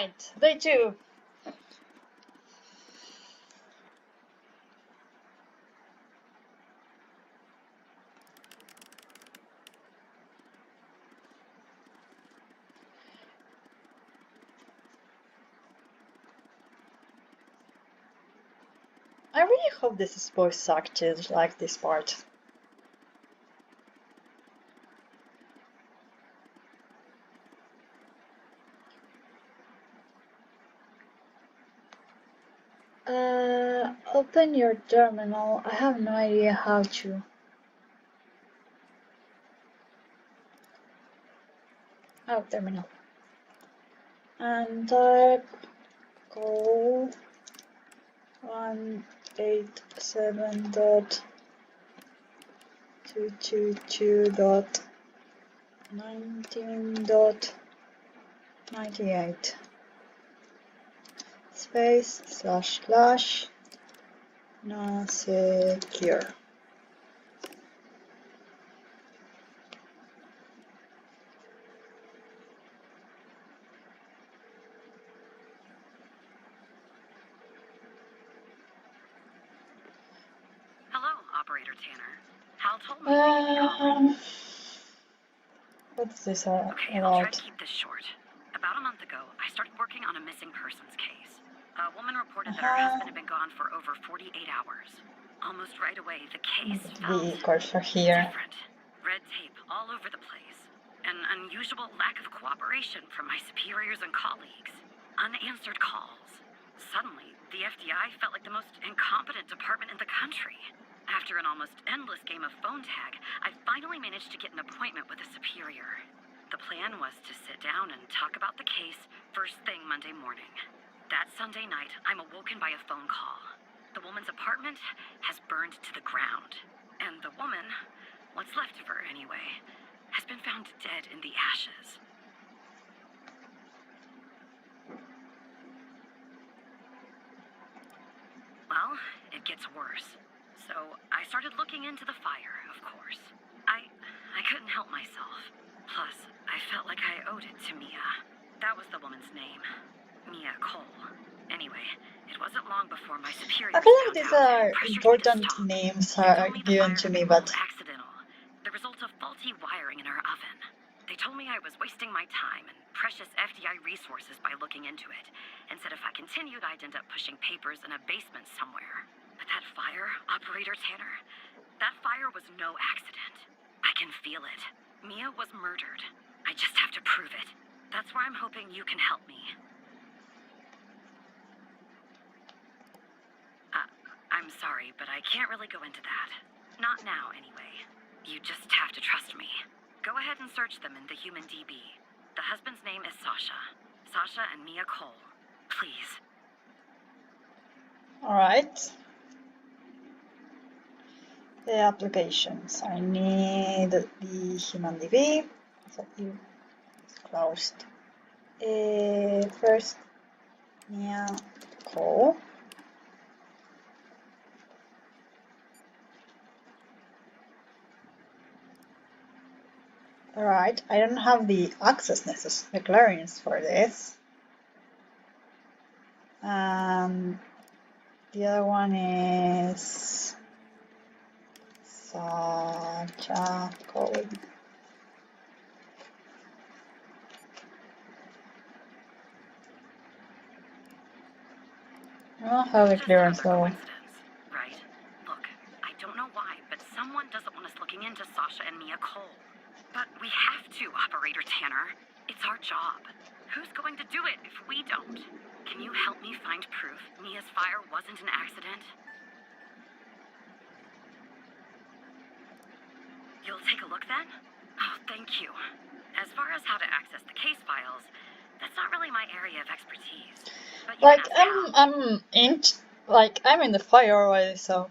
Alright, day 2. I really hope this is voice acted like this part. Open your terminal. I have no idea how to. Oh, terminal. And type call 187.222.19.98 space / not secure. Operator Tanner. Hal told me that you'd be calling. What's this Okay, about? I'll try to keep this short. About a month ago, I started working on a missing persons case. A woman reported that her husband had been gone for over 48 hours. Almost right away, the case felt different. Red tape all over the place. An unusual lack of cooperation from my superiors and colleagues. Unanswered calls. Suddenly, the FBI felt like the most incompetent department in the country. After an almost endless game of phone tag, I finally managed to get an appointment with a superior. The plan was to sit down and talk about the case first thing Monday morning. That Sunday night, I'm awoken by a phone call. The woman's apartment has burned to the ground. And the woman, what's left of her anyway, has been found dead in the ashes. Well, it gets worse. So I started looking into the fire, of course. I couldn't help myself. Plus, I felt like I owed it to Mia. That was the woman's name. Mia Cole. Anyway, it wasn't long before my superiors I feel like found these out are and pressured important me to stop. names They are told me the given fire to had me, been but ruled accidental, the result of faulty wiring in her oven. They told me I was wasting my time and precious FDI resources by looking into it, and said if I continued, I'd end up pushing papers in a basement somewhere. But that fire, Operator Tanner, that fire was no accident. I can feel it. Mia was murdered. I just have to prove it. That's where I'm hoping you can help me. I'm sorry, but I can't really go into that. Not now, anyway. You just have to trust me. Go ahead and search them in the Human DB. The husband's name is Sasha. Sasha and Mia Cole. Please. alright. The applications. I need the Human DB. So it's closed. First, Mia Cole. Alright, I don't have the access necessary, the clearance for this. The other one is Sasha Cole. I don't have the clearance though. Right? Look, I don't know why, but someone doesn't want us looking into Sasha and Mia Cole. But we have to, Operator Tanner. It's our job. Who's going to do it if we don't? Can you help me find proof Mia's fire wasn't an accident? You'll take a look then? Oh, thank you. As far as how to access the case files, that's not really my area of expertise. But you Like I'm in the fire already, so.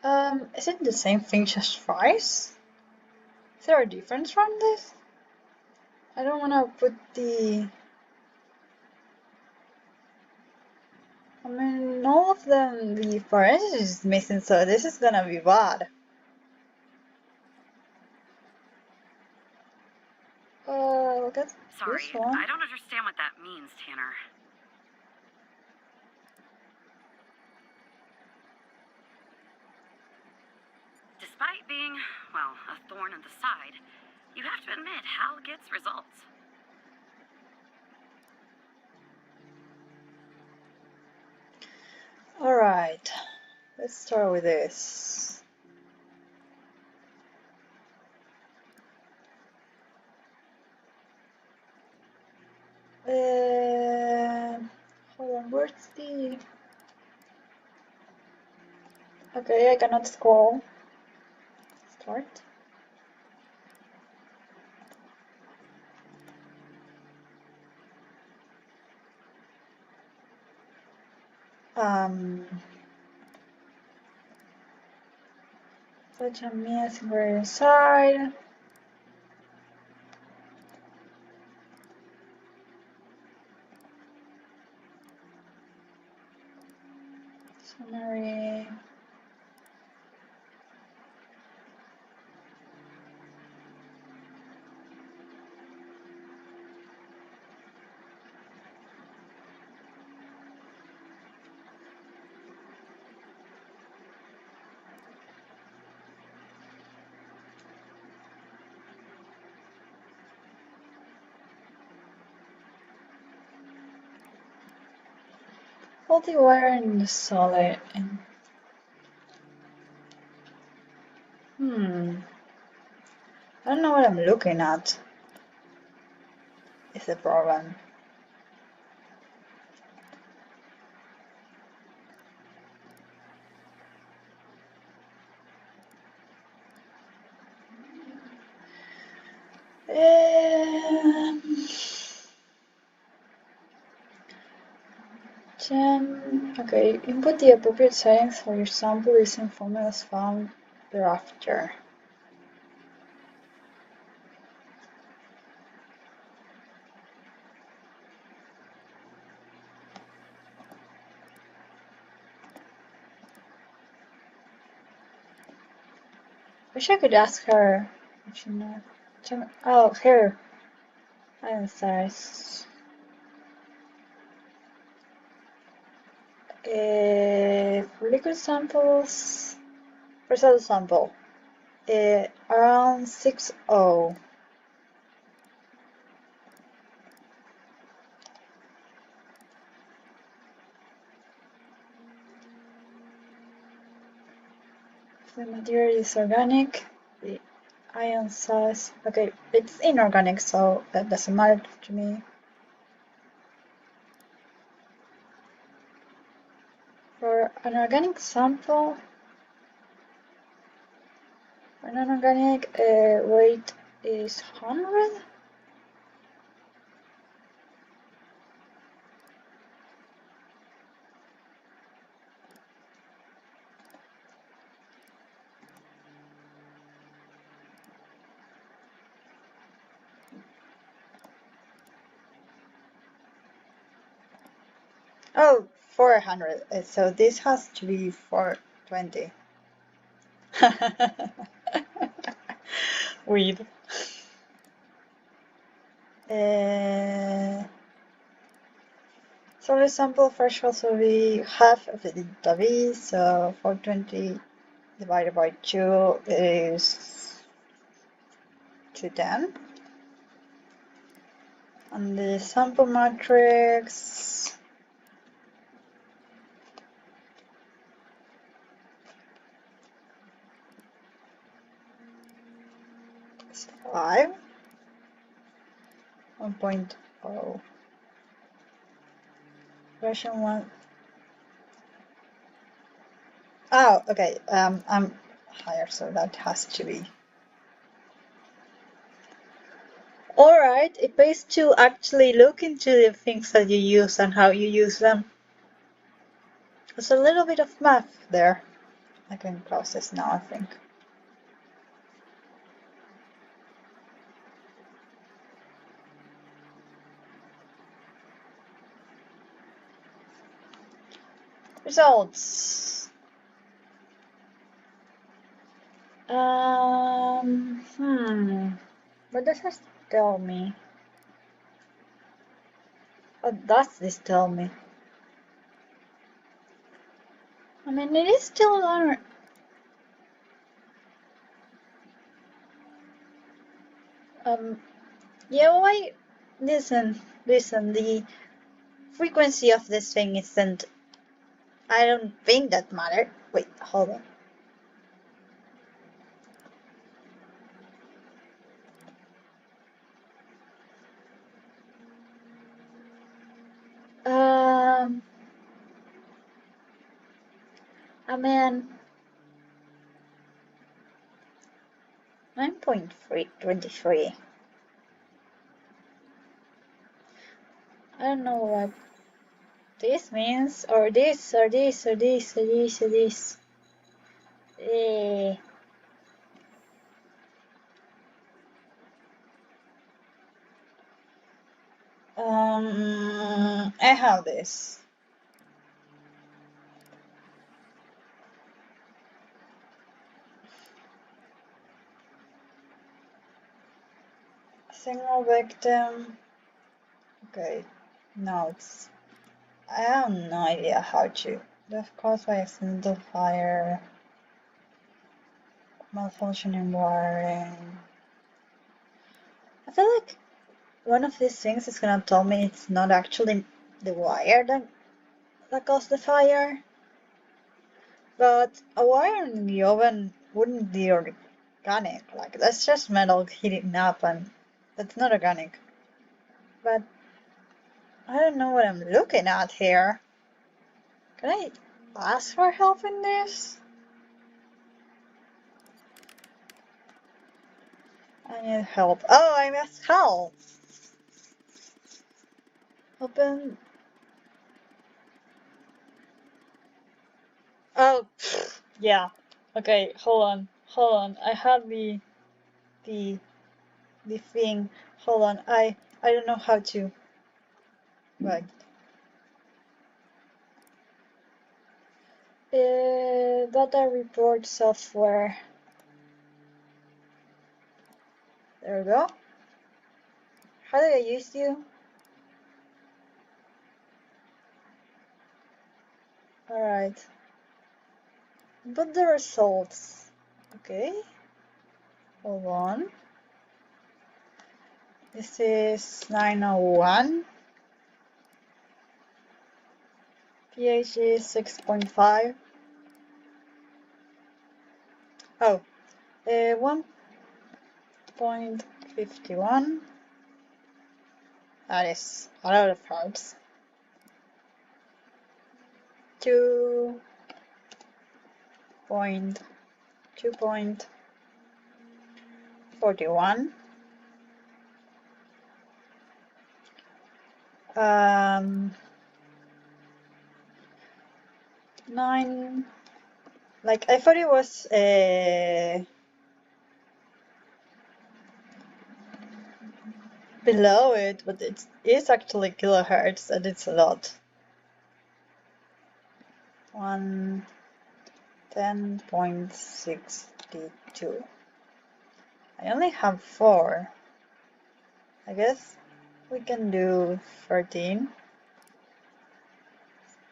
Is it the same thing as fries? Is there a difference from this? I don't wanna put the... I mean, all of them, the parentheses is missing, so this is gonna be bad. Look at Sorry, this one. I don't understand what that means, Tanner. Despite being, well, a thorn in the side, you have to admit Hal gets results. Alright, let's start with this. Hold on, where's the... Okay, I cannot scroll. Start. Such a mess where inside. Summary. All the wire in the solid and I don't know what I'm looking at. Is the problem. Okay, input the appropriate settings for your sample using formulas found thereafter. Wish I could ask her if she knows. Oh, here. Ion size. For liquid samples, for cell sample, around 6.0. The material is organic. The ion size, okay, it's inorganic, so that doesn't matter to me. For an organic sample, for an inorganic, weight is 100. Oh, 400. So this has to be 420. Weird. Solid sample threshold will be half of the delta V, so 420 divided by 2 is 210. And the sample matrix is 5, 1.0. Version 1. Oh, okay. I'm higher, so that has to be. Alright, it pays to actually look into the things that you use and how you use them. There's a little bit of math there. I can close this now, I think. Results. What does this tell me? What does this tell me? I mean, it is still on. Yeah, why? Listen, the frequency of this thing isn't. I don't think that matter. Wait, hold on. I mean, 9.323. I don't know what this means, or this, or this, or this, or this, or this. I have this. Single victim. Okay, no, it's. I have no idea how to. Death caused by accidental fire. Malfunctioning wiring. I feel like one of these things is gonna tell me it's not actually the wire that caused the fire. But a wire in the oven wouldn't be organic. Like, that's just metal heating up, and that's not organic. But I don't know what I'm looking at here. Can I ask for help in this? I need help. Oh, I missed help. Open. Oh, yeah. Okay, hold on. I have the thing. Hold on. I don't know how to. Right. Data report software. There we go. How do I use you? Alright. But the results. Okay. Hold on. This is 901. pH is 6.5. Oh, 1.51. That is a lot of herbs. 2.41. 9. Like, I thought it was below it, but it is actually kilohertz, and it's a lot. 10.62. I only have 4. I guess we can do 13.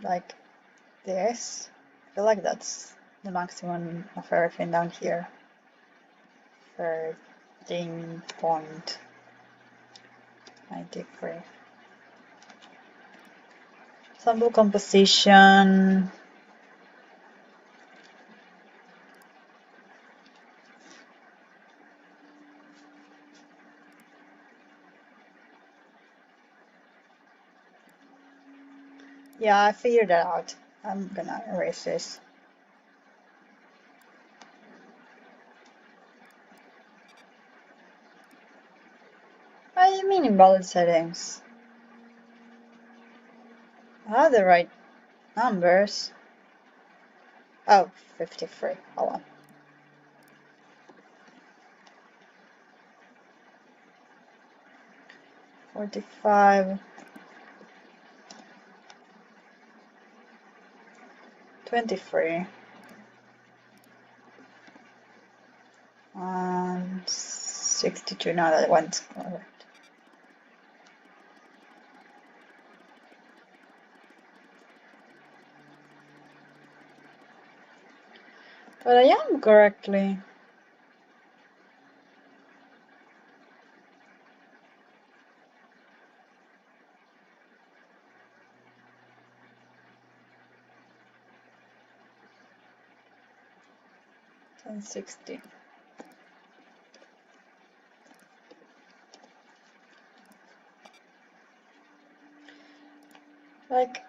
Like this. I feel like that's the maximum of everything down here. 13.93. Sample composition. Yeah, I figured that out. I'm gonna erase this. What do you mean invalid settings? I have the right numbers. Oh, 53. Hold on. $45. 23. And 62. No, that went correct. But I am correctly. And 60. Like,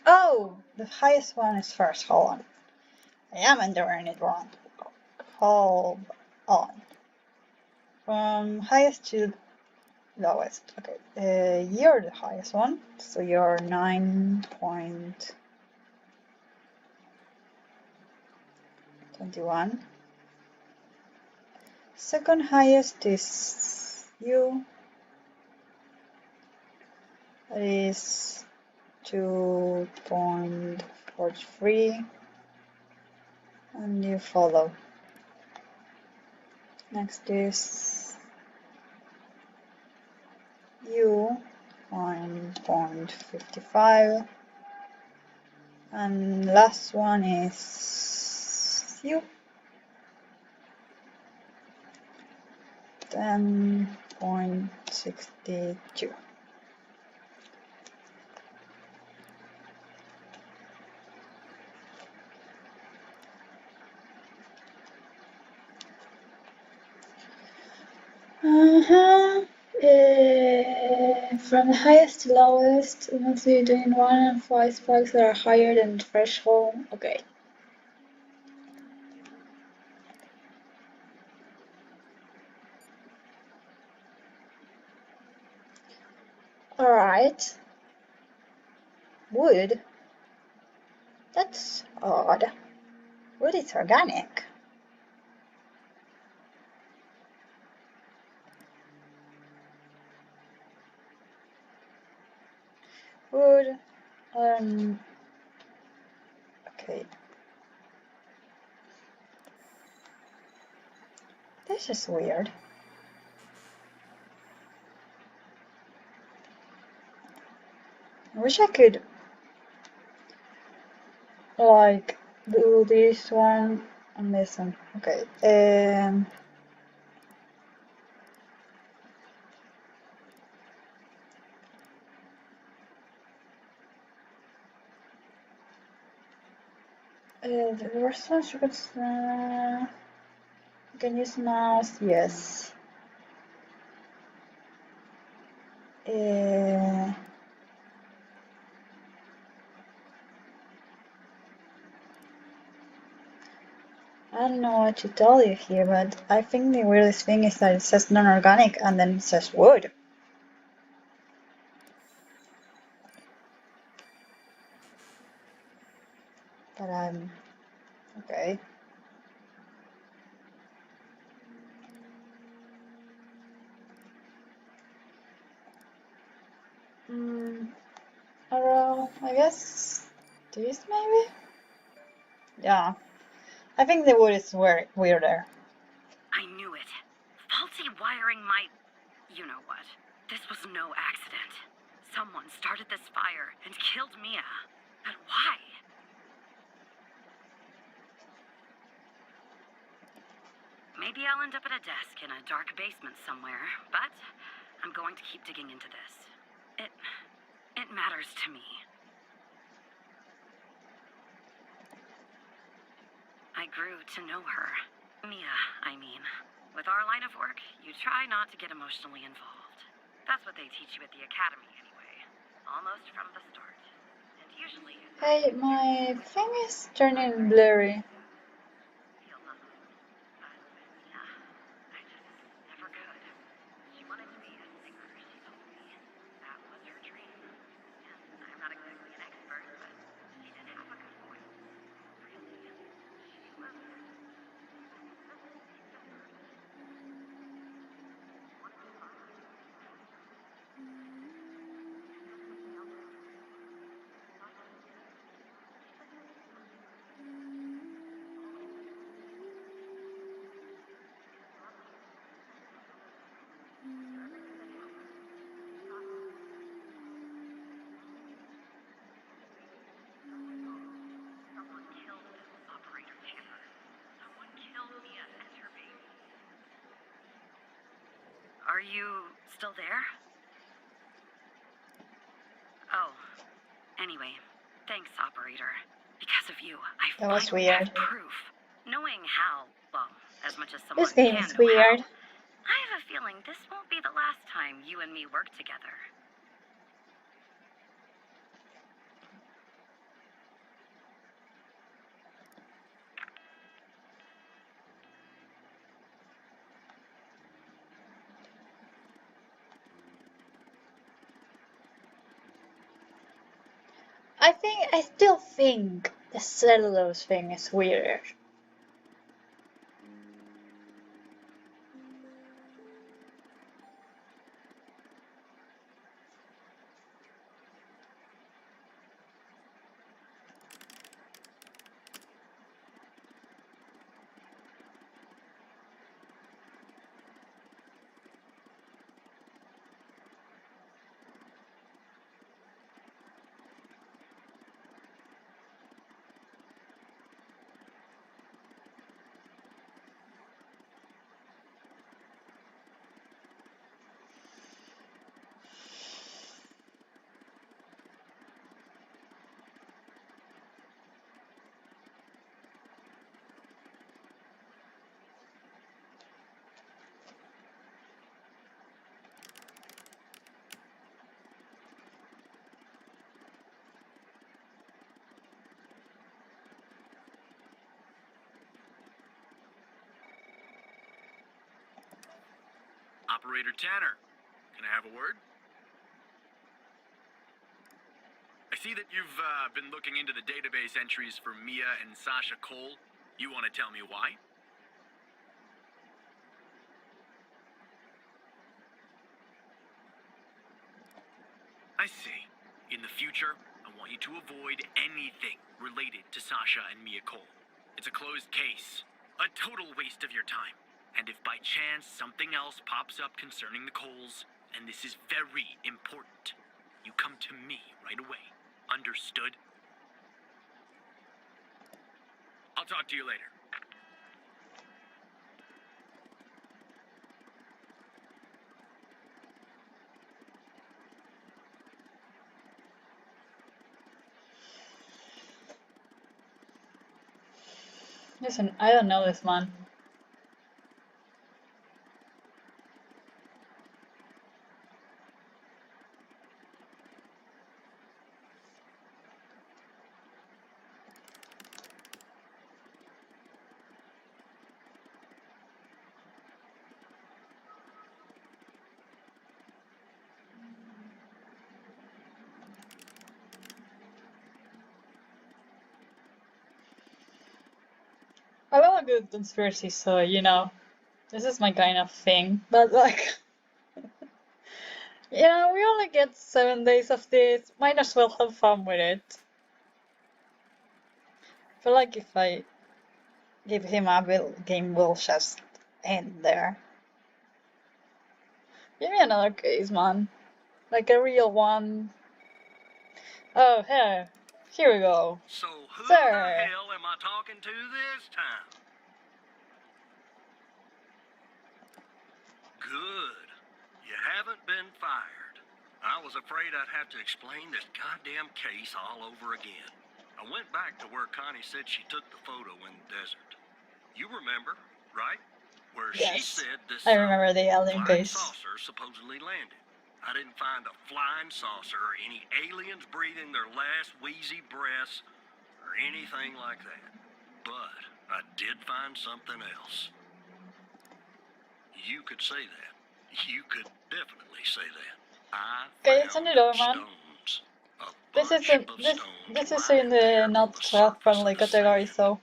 oh, the highest one is first. Hold on. I am entering it wrong. Hold on. From highest to lowest. Okay, you're the highest one, so you're 9.21. Second highest is you. That is 2.43, and you follow. Next is you, 1.55, and last one is you, 10.62. From the highest to lowest, mostly doing 1 and 5 spikes that are higher than the threshold. Okay. Alright. Wood? That's odd. Wood is organic. Wood. Okay. This is weird. I wish I could like do this one and this one. Okay. The first one you can use mouse, yes. I don't know what to tell you here, but I think the weirdest thing is that it says non-organic and then it says wood. But okay. I guess this maybe? Yeah. I think the wood is weirder. I knew it. Faulty wiring might... You know what. This was no accident. Someone started this fire and killed Mia. But why? Maybe I'll end up at a desk in a dark basement somewhere, but I'm going to keep digging into this. It matters to me. I grew to know her. Mia, I mean. With our line of work, you try not to get emotionally involved. That's what they teach you at the academy anyway. Almost from the start. And usually... Hey, my thing is turning blurry. Are you still there? Oh, anyway, thanks, operator. Because of you, I finally have proof. Knowing how, well, as much as someone this game can is know weird. how, I have a feeling this won't be the last time you and me work together. I still think the cellulose thing is weird. Operator Tanner, can I have a word? I see that you've been looking into the database entries for Mia and Sasha Cole. You want to tell me why? I see. In the future, I want you to avoid anything related to Sasha and Mia Cole. It's a closed case. A total waste of your time. And if by chance something else pops up concerning the Coles, and this is very important, you come to me right away. Understood? I'll talk to you later. Listen, I don't know this one. I love a good conspiracy, so you know, this is my kind of thing. But like, yeah, we only get 7 days of this. Might as well have fun with it. I feel like if I give him a game will just end there. Give me another case, man. Like a real one. Oh, hey. Here we go. So who Sir. the hell am I talking to this time? Good. You haven't been fired. I was afraid I'd have to explain this goddamn case all over again. I went back to where Connie said she took the photo in the desert. You remember, right? Where Yes, she said this I remember the alien flying case. saucer supposedly landed. I didn't find a flying saucer or any aliens breathing their last wheezy breaths or anything like that. But I did find something else. You could say that. You could definitely say that. I found stones. This is in the not child friendly category, so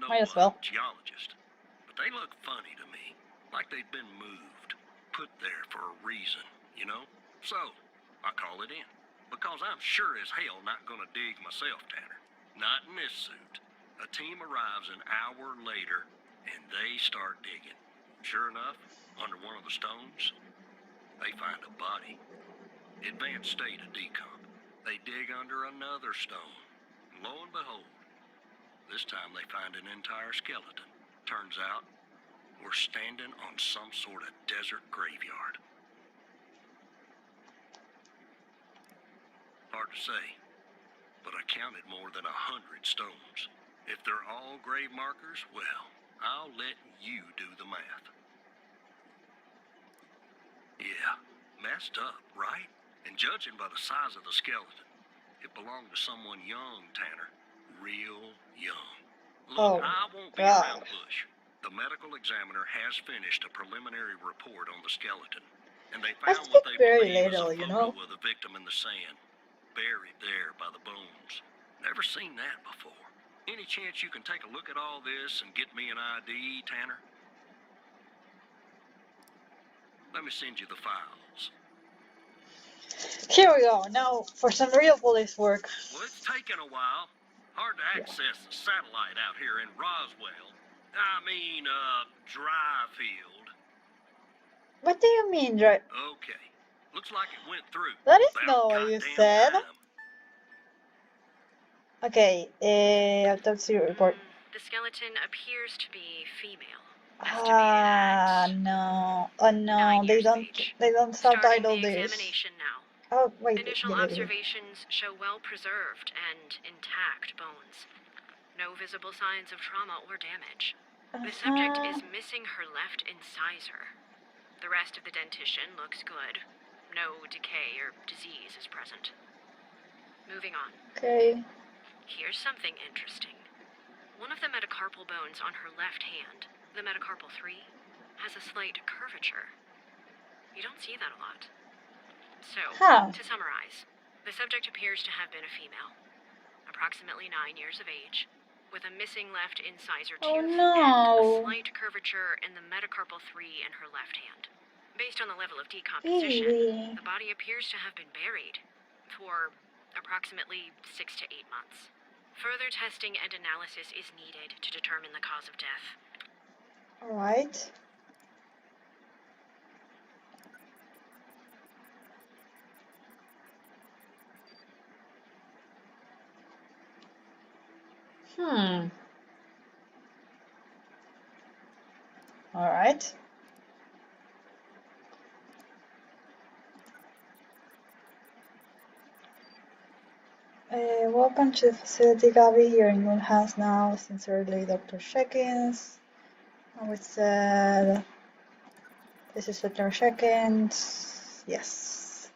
might as well. Geologist, but they look funny to me, like they've been moved, put there for a reason, you know? So, I call it in, because I'm sure as hell not gonna dig myself, Tanner. Not in this suit. A team arrives an hour later, and they start digging. Sure enough, under one of the stones, they find a body. Advanced state of decomp. They dig under another stone. Lo and behold, this time they find an entire skeleton. Turns out, we're standing on some sort of desert graveyard. Hard to say, but I counted more than 100 stones. If they're all grave markers, well, I'll let you do the math. Yeah, messed up, right? And judging by the size of the skeleton, it belonged to someone young, Tanner. Real young. Look, I won't be around the bush. The medical examiner has finished a preliminary report on the skeleton, and they found what they believe is a photo of the victim in the sand, buried there by the bones. Never seen that before. Any chance you can take a look at all this and get me an ID, Tanner? Let me send you the files. Here we go. Now for some real police work. Well, it's taken a while. Hard to access the satellite out here in Roswell. Dryfield. What do you mean, dry? Okay. Looks like it went through. That is not what you said. Okay, autopsy report. The skeleton appears to be female. No. Oh no, they don't subtitle this. Examination now. Oh, wait. Initial observations show well-preserved and intact bones. No visible signs of trauma or damage. The subject is missing her left incisor. The rest of the dentition looks good. No decay or disease is present. Moving on. Okay. Here's something interesting. One of the metacarpal bones on her left hand, the metacarpal 3, has a slight curvature. You don't see that a lot. So, to summarize, the subject appears to have been a female, approximately 9 years of age, with a missing left incisor tooth and a slight curvature in the metacarpal 3 in her left hand. Based on the level of decomposition, the body appears to have been buried for approximately 6 to 8 months. Further testing and analysis is needed to determine the cause of death. All right. All right. Welcome to the facility, Gabby. You're in good hands now. Sincerely, Dr. Shekins. And we said, this is Dr. Shekins. Yes.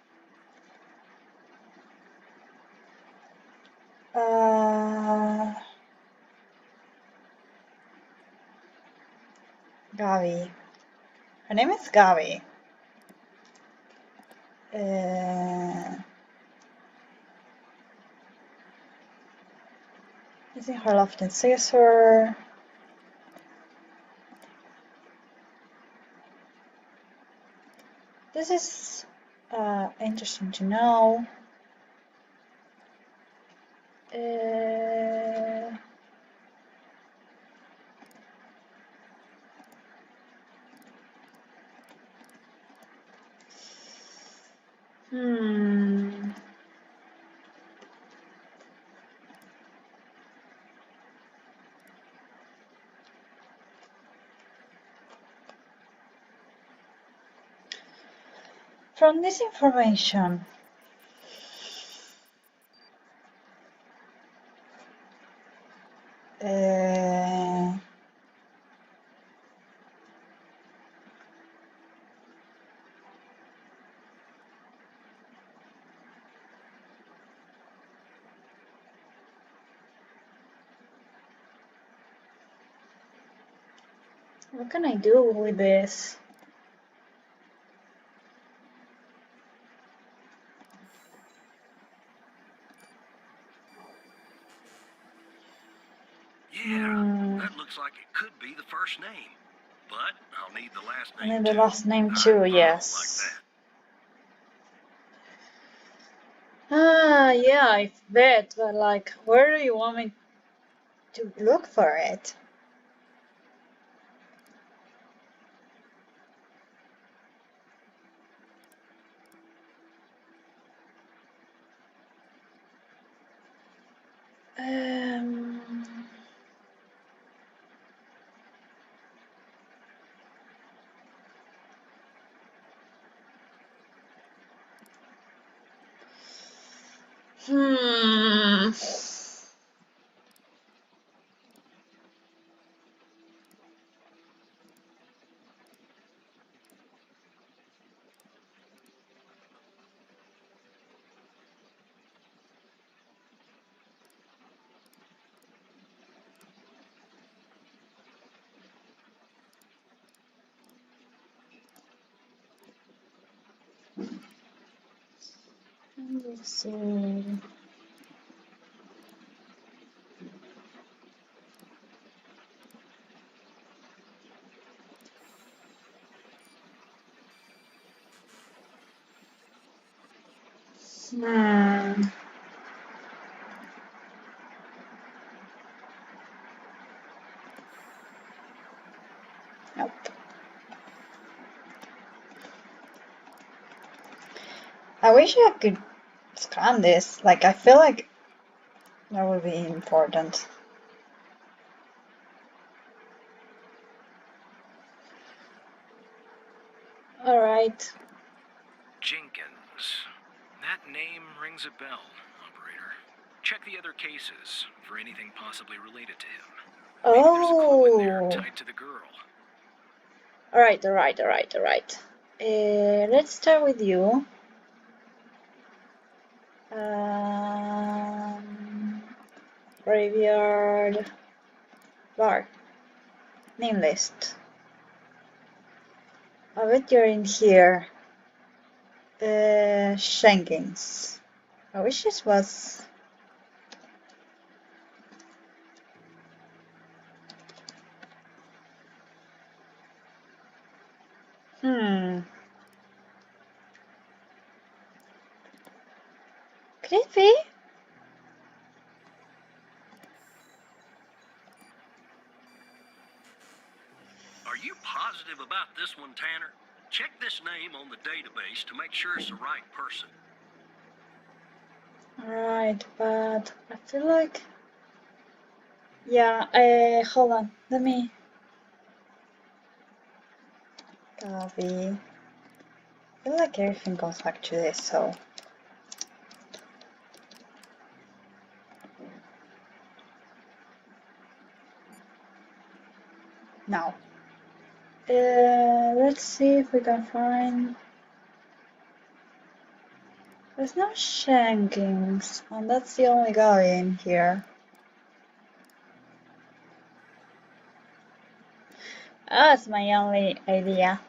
Gabby. Her name is Gabby. Using her left incisor. This is interesting to know. From this information, what can I do with this? Yeah, that looks like it could be the first name. But I'll need the last name. And then the last name too, yes. Yeah, I bet, but like, where do you want me to look for it? Hmm. Let's see. Hmm. Nope. I wish I could scan this. Like, I feel like that would be important. Alright. Jenkins. That name rings a bell, operator. Check the other cases for anything possibly related to him. Maybe there's a clue in there tied to the girl. Alright. Let's start with you. Graveyard bar. Name list. I bet you're in here. Jenkins. I wish this was... Could it be? Are you positive about this one, Tanner? Check this name on the database to make sure it's the right person. Alright, but I feel like... Yeah, hold on. Let me... Copy. I feel like everything goes back to this, so... Now. Let's see if we can find... There's no Jenkins, and that's the only guy in here. That's my only idea.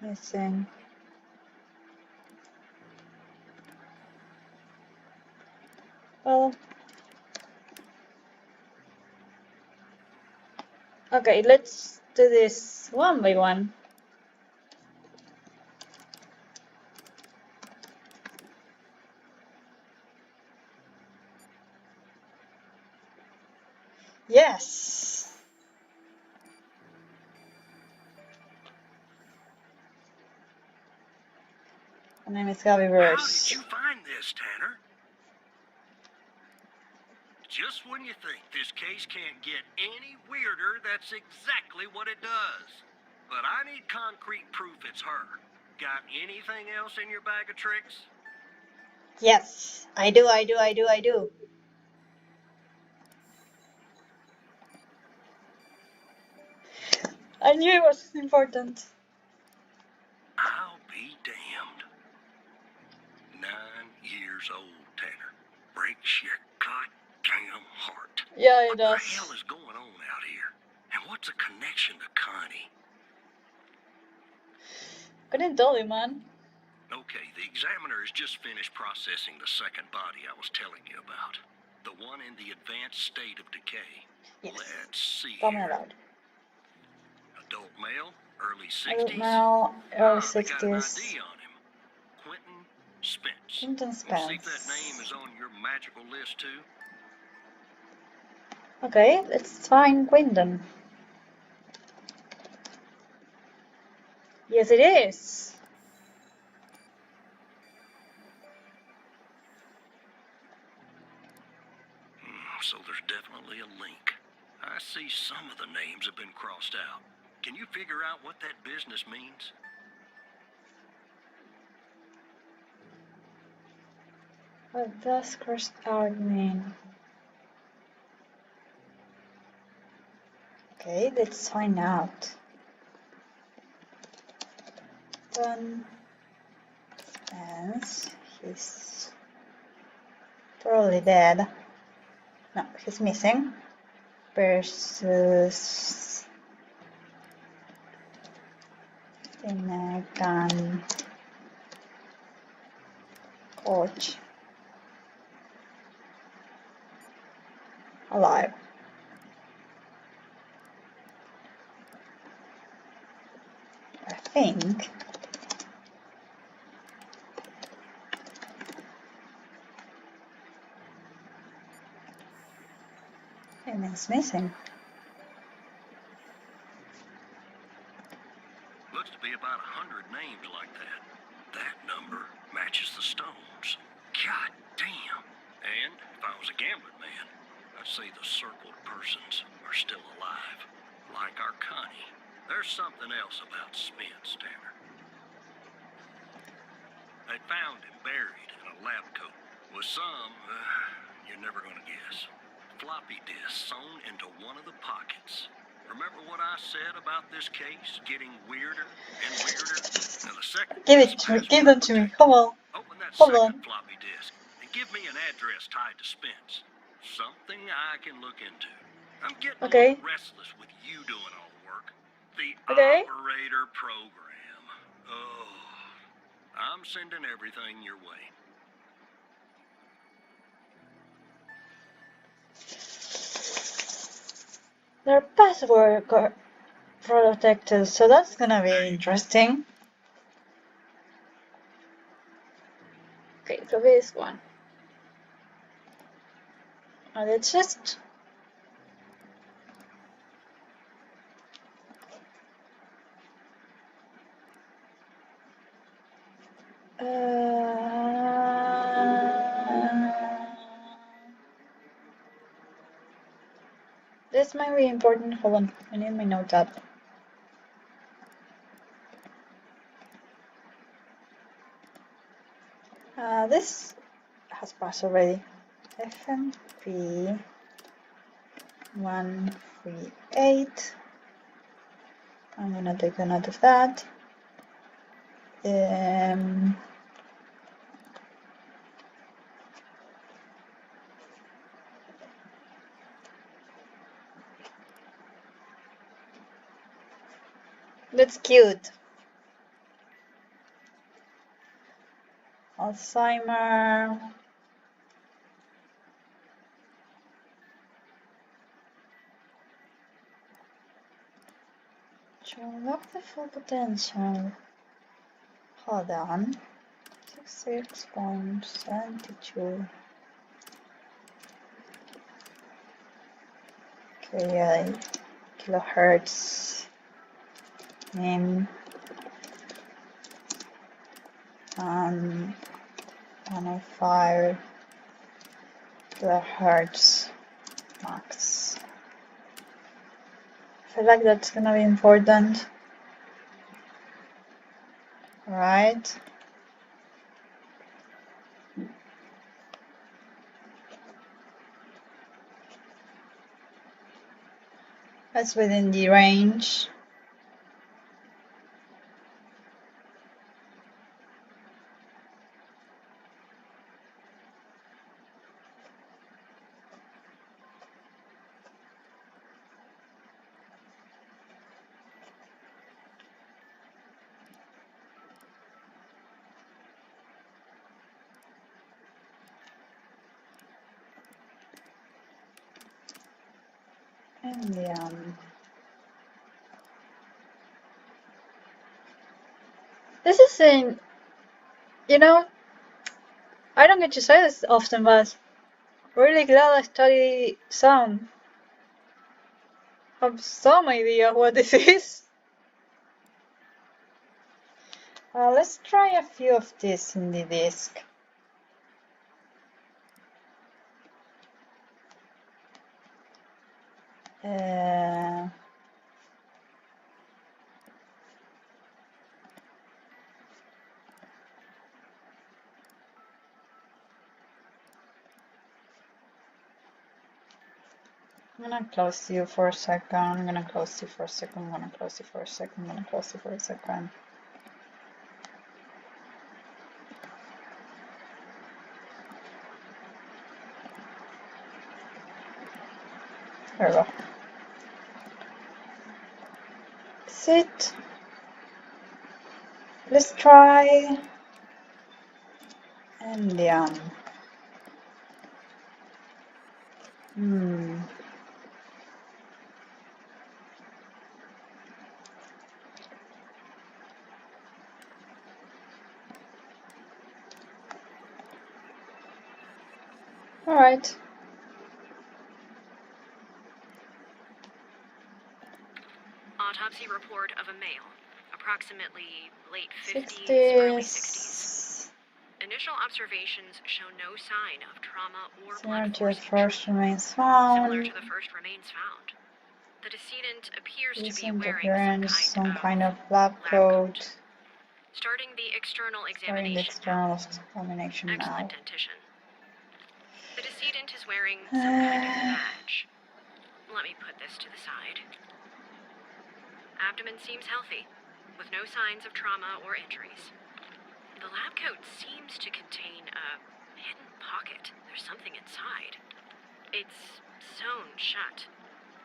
Let's see. Well... Okay, let's do this one by one. Yes! My name is Gabby Bruce. How did you find this, Tanner? Just when you think this case can't get any weirder, that's exactly what it does. But I need concrete proof it's her. Got anything else in your bag of tricks? Yes, I do. I knew it was important. I'll be damned. 9 years old, Tanner. Breaks your goddamn heart. Yeah, it What does. the hell is going on out here? And what's a connection to Connie? Couldn't tell you, man. Okay, the examiner has just finished processing the second body I was telling you about. The one in the advanced state of decay. Yes. Let's see Tell me here. about. Adult male, early I 60s. don't know, early They got an 60s. ID on him. Quentin Spence. Quentin Wanna see if that Spence. name is on your magical list too? Okay, let's find Quentin. Yes, it is. So there's definitely a link. I see some of the names have been crossed out. Can you figure out what that business means? What does crossed out mean? Okay, let's find out. Then Spence, he's probably dead. No, he's missing. Versus Finnegan Coach. Alive. I think. And it's missing. Looks to be about 100 names like that. That number matches the stones. God damn. And if I was a gambling man, I'd say the circled persons are still alive. Like our Connie. There's something else about Spence, Tanner. They found him buried in a lab coat with some, you're never gonna guess, floppy disk sewn into one of the pockets. Remember what I said about this case getting weirder and weirder? Now the second Give it to me, give them to me, come on. Open that Hold second on. floppy disk and give me an address tied to Spence. Something I can look into. I'm getting a little restless with you doing all the work. The operator program. Oh, I'm sending everything your way. Their password protected, so that's gonna be interesting. Okay, so this one. And it's just this might be important. Hold on, I need my note up. This has passed already. FMP 138. I'm gonna take a note of that. That's cute. Alzheimer. To unlock the full potential. Hold on. 66.72. Okay, kilohertz in 105 kilohertz max. I feel like that's gonna be important. Right? That's within the range. And this is in, you know, I don't get to say this often, but really glad I studied sound. I have some idea what this is. Let's try a few of these in the disk. I'm gonna close you for a second. I'm gonna close you for a second. I'm gonna close you for a second. I'm gonna close you for a second. There we go. Sit. Let's try. And all right. Autopsy report of a male, approximately late 50s, early 60s. Initial observations show no sign of trauma or blood force injury. First remains found. Similar to the first remains found. The decedent appears to be wearing some kind of lab coat. Starting the external examination now. Excellent dentition. The decedent is wearing some kind of badge. Let me put this to the side. Abdomen seems healthy, with no signs of trauma or injuries. The lab coat seems to contain a hidden pocket. There's something inside. It's sewn shut.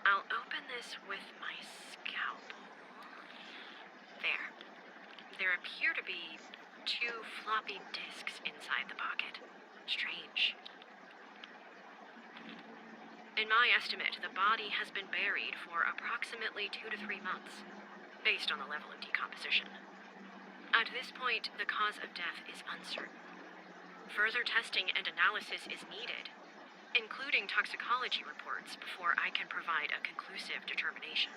I'll open this with my scalpel. There. There appear to be 2 floppy disks inside the pocket. Strange. In my estimate, the body has been buried for approximately 2 to 3 months, based on the level of decomposition. At this point, the cause of death is uncertain. Further testing and analysis is needed, including toxicology reports, before I can provide a conclusive determination.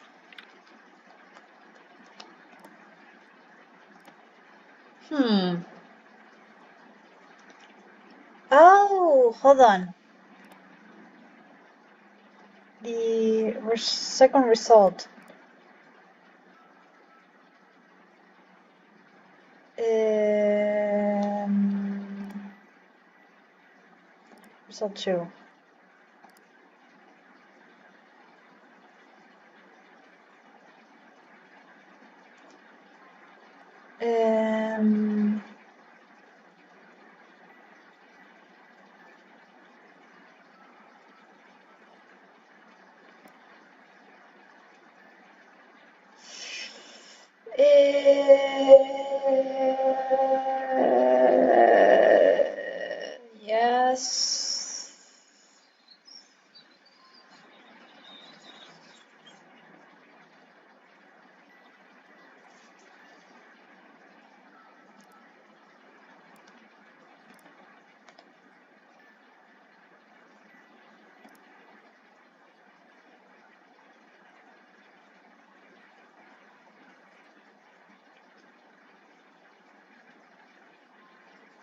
Oh, hold on. The second result. Result 2. Yes.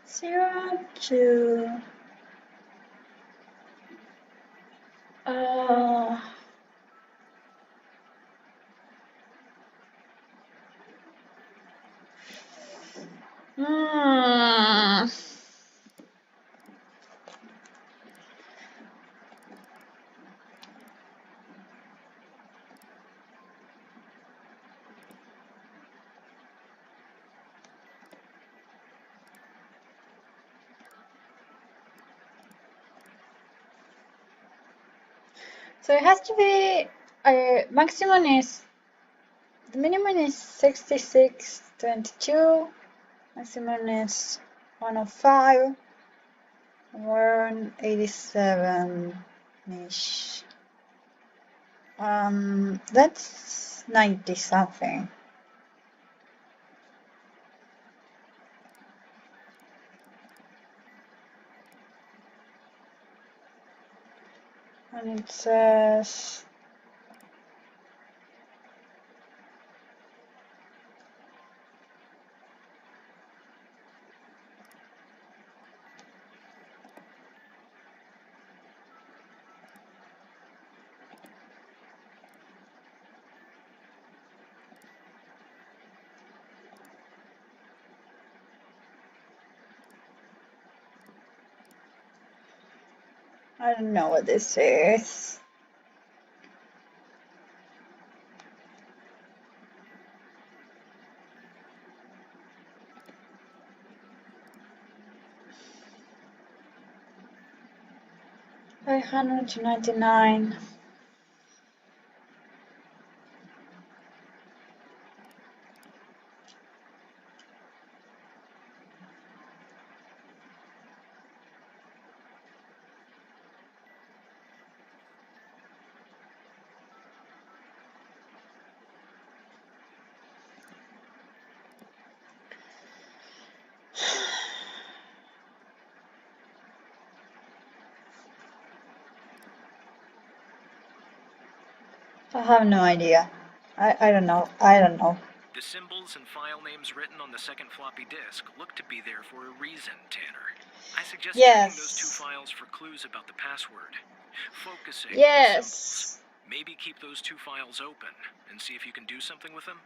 Zero, 2. So it has to be, maximum is, the minimum is 66.22, maximum is 105, 187-ish. That's 90 something. And it says I don't know what this is. 500 to 99. I have no idea. I don't know. I don't know. The symbols and file names written on the second floppy disk look to be there for a reason, Tanner. I suggest checking those 2 files for clues about the password. Focusing on the symbols. Maybe keep those 2 files open and see if you can do something with them.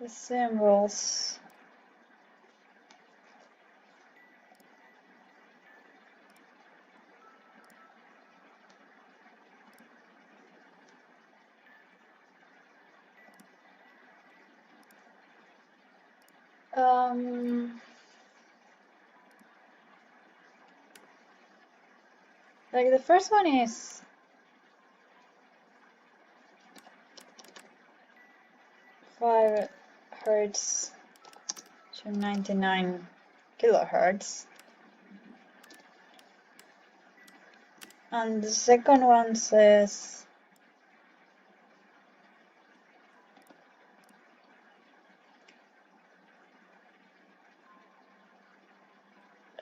The symbols. Like the first one is 5 hertz to 99 kilohertz, and the second one says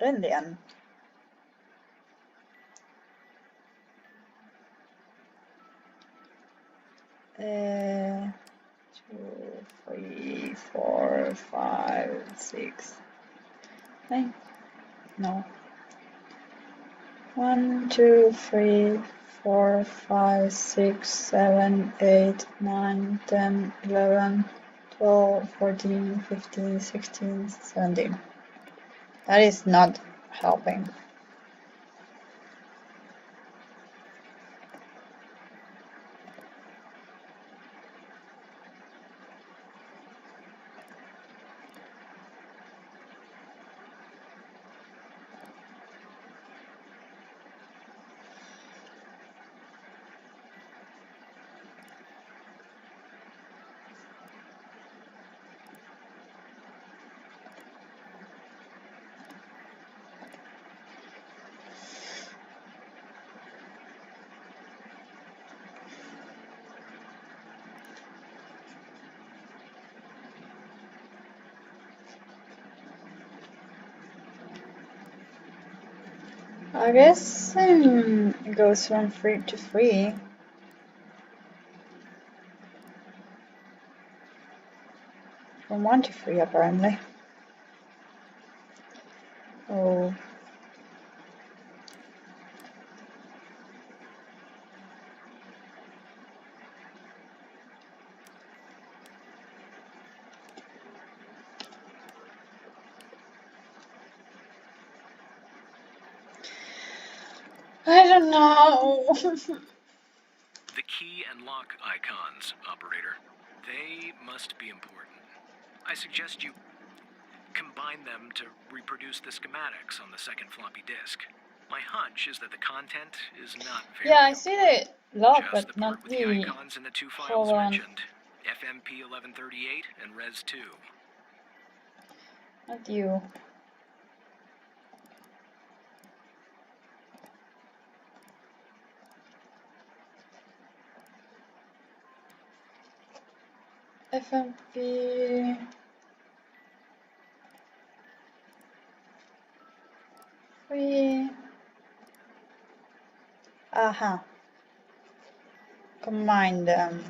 Rendian. Uh, 2, 3, 4, 5, 6, 9. No. 1, 2, 3, 4, 5, 6, 7, 8, 9, 10, 11, 12, 14, 15, 16, 17. That is not helping. I guess it goes from 3 to 3. From 1 to 3 apparently. Oh. I don't know. The key and lock icons, operator. They must be important. I suggest you combine them to reproduce the schematics on the second floppy disk. My hunch is that the content is not very Yeah, I see the lock, just but the not part with the icons in the 2 files Hold on. mentioned. FMP 1138 and Res 2. Not you. FMP 3. Aha. Combine them.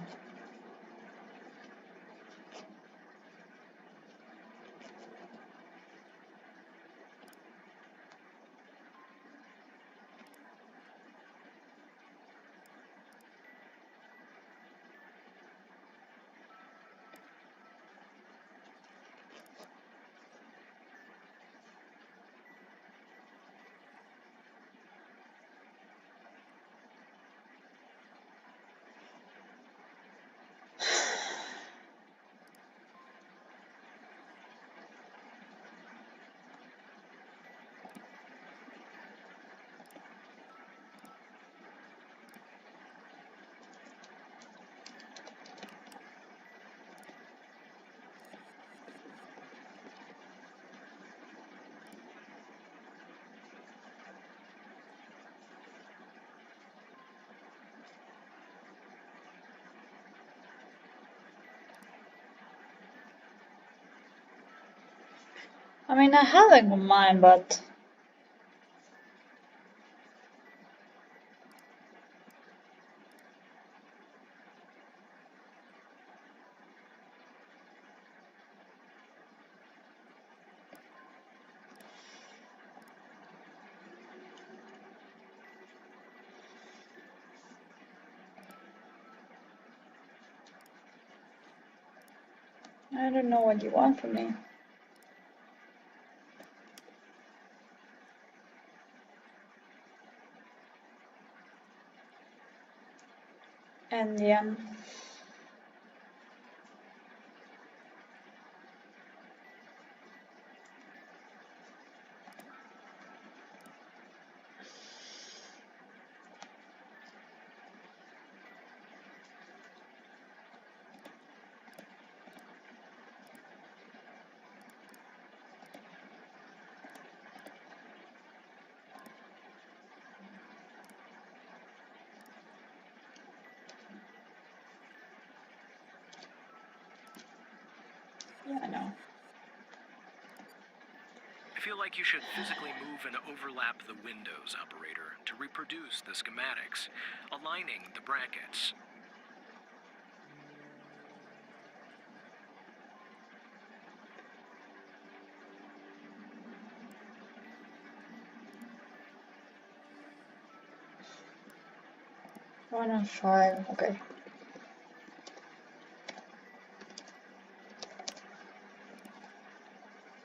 I mean, I haven't mind, but I don't know what you want from me. And yeah. Yeah, I know. I feel like you should physically move and overlap the windows, operator, to reproduce the schematics, aligning the brackets. One and 5, okay.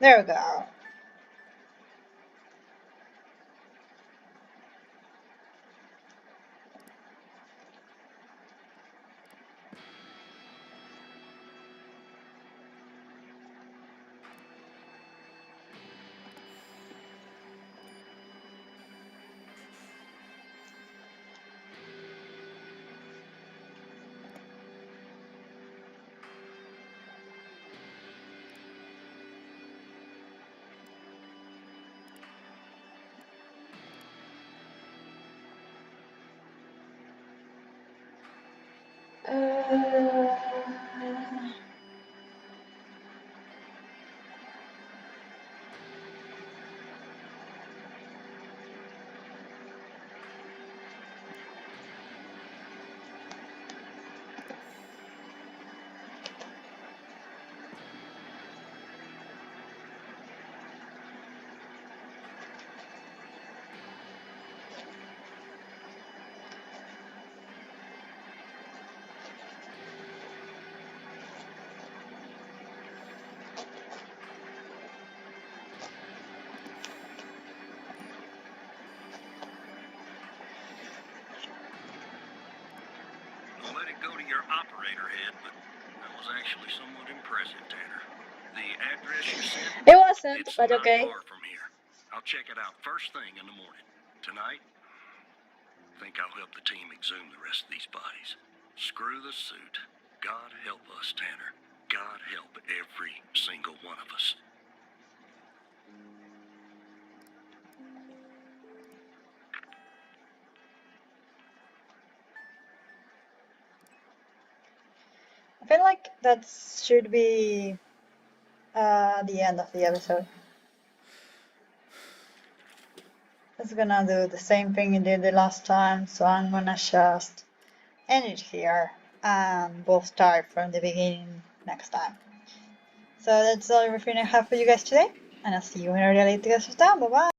There we go. Don't let it go to your operator head, but that was actually somewhat impressive, Tanner. The address you sent? It wasn't, It's but not okay. far from here. I'll check it out first thing in the morning. Tonight, I think I'll help the team exhume the rest of these bodies. Screw the suit. God help us, Tanner. God help every single one of us. I feel like that should be the end of the episode. It's gonna do the same thing it did the last time, so I'm gonna just end it here and we'll start from the beginning next time. So that's all everything I have for you guys today, and I'll see you when I relate the guys down. Bye bye!